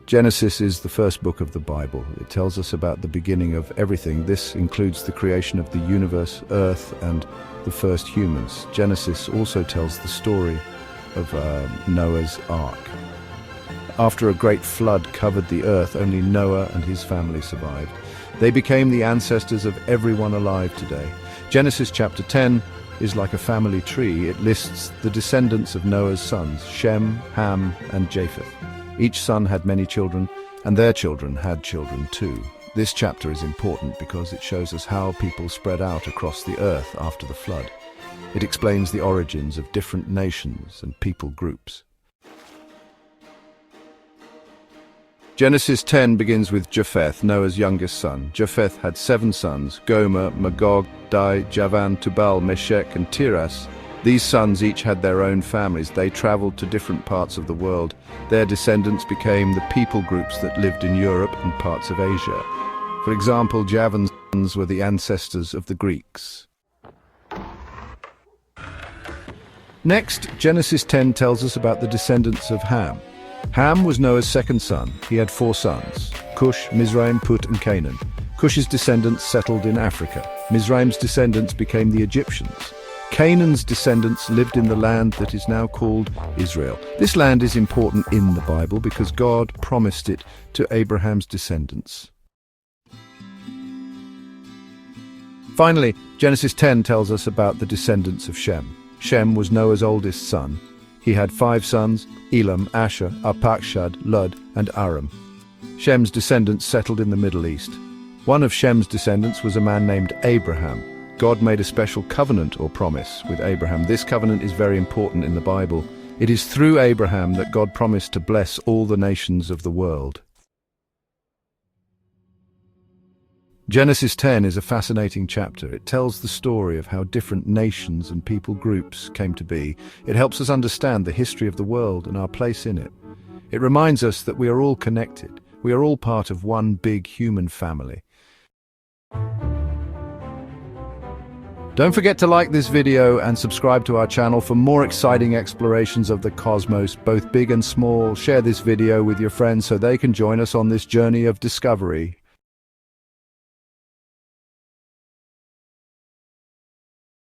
Genesis is the first book of the Bible. It tells us about the beginning of everything. This includes the creation of the universe, earth, and the first humans. Genesis also tells the story of Noah's Ark. After a great flood covered the earth, only Noah and his family survived. They became the ancestors of everyone alive today. Genesis chapter 10 is like a family tree. It lists the descendants of Noah's sons, Shem, Ham, and Japheth. Each son had many children, and their children had children too. This chapter is important because it shows us how people spread out across the earth after the flood. It explains the origins of different nations and people groups. Genesis 10 begins with Japheth, Noah's youngest son. Japheth had 7 sons, Gomer, Magog, Madai, Javan, Tubal, Meshech, and Tiras. These sons each had their own families. They traveled to different parts of the world. Their descendants became the people groups that lived in Europe and parts of Asia. For example, Javan's sons were the ancestors of the Greeks. Next, Genesis 10 tells us about the descendants of Ham. Ham was Noah's second son. He had 4 sons, Cush, Mizraim, Put, and Canaan. Cush's descendants settled in Africa. Mizraim's descendants became the Egyptians. Canaan's descendants lived in the land that is now called Israel. This land is important in the Bible because God promised it to Abraham's descendants. Finally, Genesis 10 tells us about the descendants of Shem. Shem was Noah's oldest son. He had 5 sons, Elam, Asher, Arpachshad, Lud, and Aram. Shem's descendants settled in the Middle East. One of Shem's descendants was a man named Abraham. God made a special covenant or promise with Abraham. This covenant is very important in the Bible. It is through Abraham that God promised to bless all the nations of the world. Genesis 10 is a fascinating chapter. It tells the story of how different nations and people groups came to be. It helps us understand the history of the world and our place in it. It reminds us that we are all connected. We are all part of one big human family. Don't forget to like this video and subscribe to our channel for more exciting explorations of the cosmos, both big and small. Share this video with your friends so they can join us on this journey of discovery.